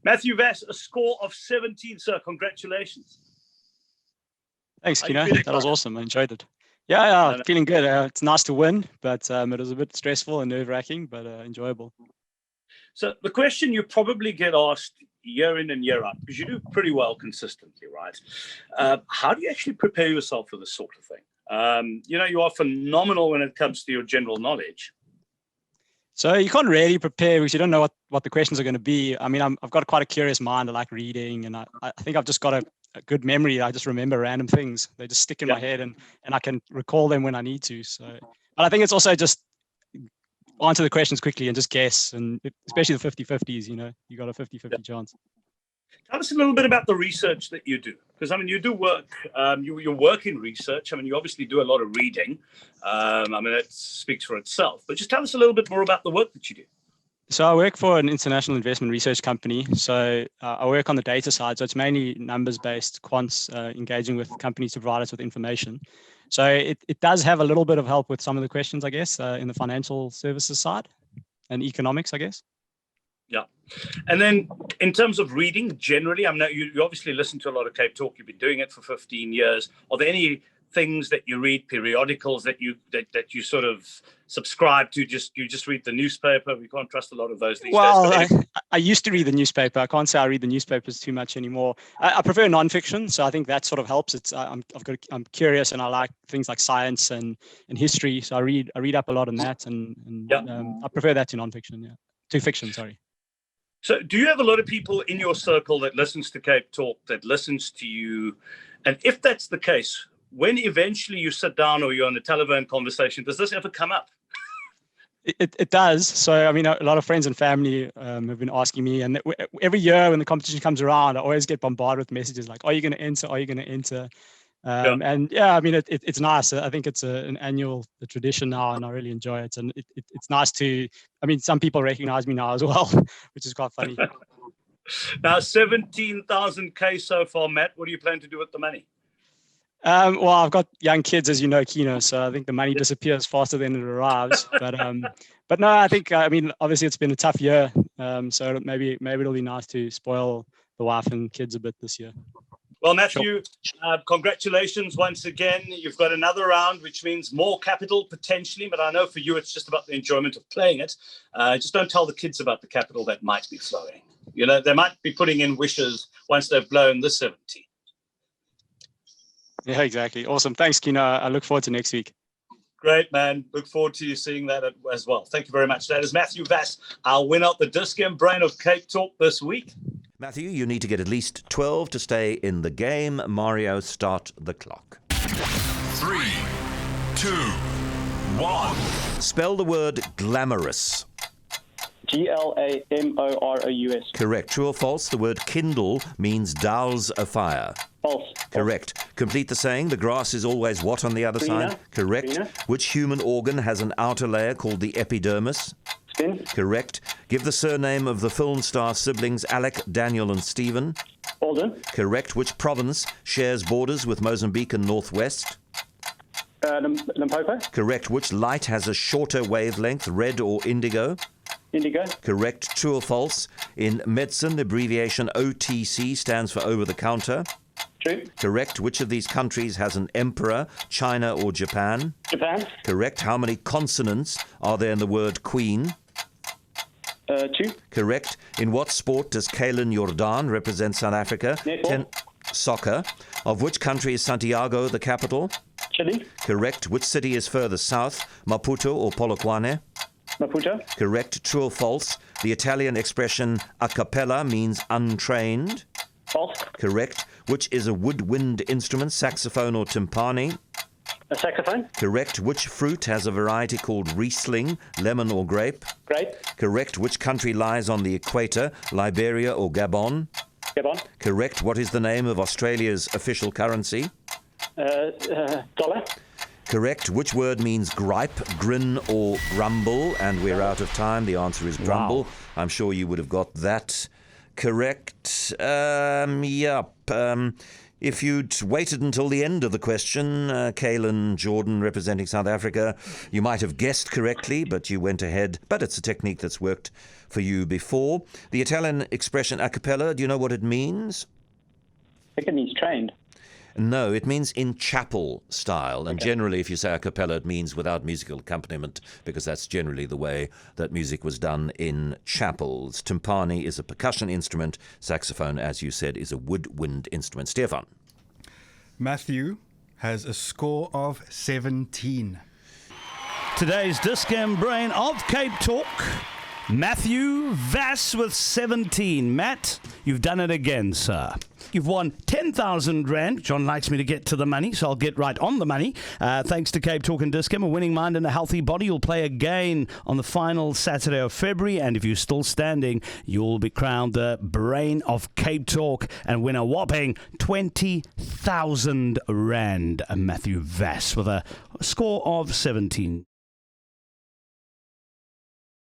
Matthew Vass, a score of 17, sir. Congratulations. Thanks, Kieno. That was awesome. I enjoyed it. Yeah, feeling good. It's nice to win, but it was a bit stressful and nerve-wracking, but enjoyable. So the question you probably get asked year in and year out, because you do pretty well consistently, right? How do you actually prepare yourself for this sort of thing? You are phenomenal when it comes to your general knowledge. So you can't really prepare because you don't know what the questions are going to be. I mean, I've got quite a curious mind. I like reading, and I think I've just got a good memory. I just remember random things. They just stick in my head, and I can recall them when I need to. So, but I think it's also just answer the questions quickly and just guess, and especially the 50-50s, you got a 50-50 chance. Tell us a little bit about the research that you do, because you do work, you work in research. You obviously do a lot of reading. That speaks for itself, but just tell us a little bit more about the work that you do. So I work for an international investment research company. So I work on the data side. So it's mainly numbers-based quants engaging with companies to provide us with information. So it does have a little bit of help with some of the questions, I guess, in the financial services side and economics, I guess. Yeah. And then in terms of reading, generally, you obviously listen to a lot of CapeTalk. You've been doing it for 15 years. Are there any things that you read, periodicals that you sort of subscribe to? You just read the newspaper? We can't trust a lot of those these days. Well, I used to read the newspaper. I can't say I read the newspapers too much anymore. I prefer nonfiction, so I think that sort of helps. I'm curious, and I like things like science and history. So I read up a lot on that, and I prefer that to nonfiction. Yeah, to fiction. Sorry. So do you have a lot of people in your circle that listens to CapeTalk, that listens to you? And if that's the case, when eventually you sit down or you're on a telephone conversation, does this ever come up? It does. So, a lot of friends and family have been asking me, and every year when the competition comes around, I always get bombarded with messages like, are you going to enter? Are you going to enter? And it's nice. I think it's an annual tradition now, and I really enjoy it. And it's nice to, some people recognize me now as well, which is quite funny. Now, 17,000K so far, Matt. What do you plan to do with the money? Well, I've got young kids, as you know, Kieno, so I think the money disappears faster than it arrives. But no, I think, obviously it's been a tough year. So maybe it'll be nice to spoil the wife and kids a bit this year. Well, Matthew, congratulations once again. You've got another round, which means more capital potentially. But I know for you, it's just about the enjoyment of playing it. Just don't tell the kids about the capital that might be flowing. They might be putting in wishes once they've blown the 70. Yeah, exactly. Awesome. Thanks, Kieno. I look forward to next week. Great, man. Look forward to you seeing that as well. Thank you very much. That is Matthew Vass. I'll win out the Dis-Chem Brain of CapeTalk this week. Matthew, you need to get at least 12 to stay in the game. Mario, start the clock. 3, 2, 1. Spell the word glamorous. Glamorous. Correct. True or false? The word kindle means douse a fire. False. Correct. Complete the saying. The grass is always what on the other Greener. side? Correct. Greener. Which human organ has an outer layer called the epidermis? Skin. Correct. Give the surname of the film star siblings Alec, Daniel and Stephen. Alden. Correct. Which province shares borders with Mozambique and Northwest? Limpopo. Correct. Which light has a shorter wavelength, red or indigo? Indigo. Correct. True or false? In medicine, the abbreviation OTC stands for over-the-counter. True. Correct. Which of these countries has an emperor, China or Japan? Japan. Correct. How many consonants are there in the word queen? 2. Correct. In what sport does Kalen Jordan represent South Africa? Netball. Soccer. Of which country is Santiago the capital? Chile. Correct. Which city is further south, Maputo or Polokwane? Maputo. Correct. True or false? The Italian expression a cappella means untrained. False. Correct. Which is a woodwind instrument, saxophone or timpani? A saxophone. Correct. Which fruit has a variety called Riesling, lemon or grape? Grape. Correct. Which country lies on the equator, Liberia or Gabon? Gabon. Correct. What is the name of Australia's official currency? Dollar. Correct. Which word means gripe, grin or grumble? And we're out of time. The answer is grumble. Wow. I'm sure you would have got that correct. If you'd waited until the end of the question, Kaylin Jordan representing South Africa, you might have guessed correctly, but you went ahead. But it's a technique that's worked for you before. The Italian expression a cappella, do you know what it means? I think it means trained. No, it means in chapel style. And generally, if you say a cappella, it means without musical accompaniment, because that's generally the way that music was done in chapels. Timpani is a percussion instrument. Saxophone, as you said, is a woodwind instrument. Stefan. Matthew has a score of 17. Today's Dis-Chem Brain of CapeTalk, Matthew Vass with 17. Matt, you've done it again, sir. You've won 10,000 Rand. John likes me to get to the money, so I'll get right on the money. Thanks to CapeTalk and Dis-Chem, a winning mind and a healthy body. You'll play again on the final Saturday of February, and if you're still standing, you'll be crowned the Brain of CapeTalk and win a whopping 20,000 Rand. Matthew Vass with a score of 17.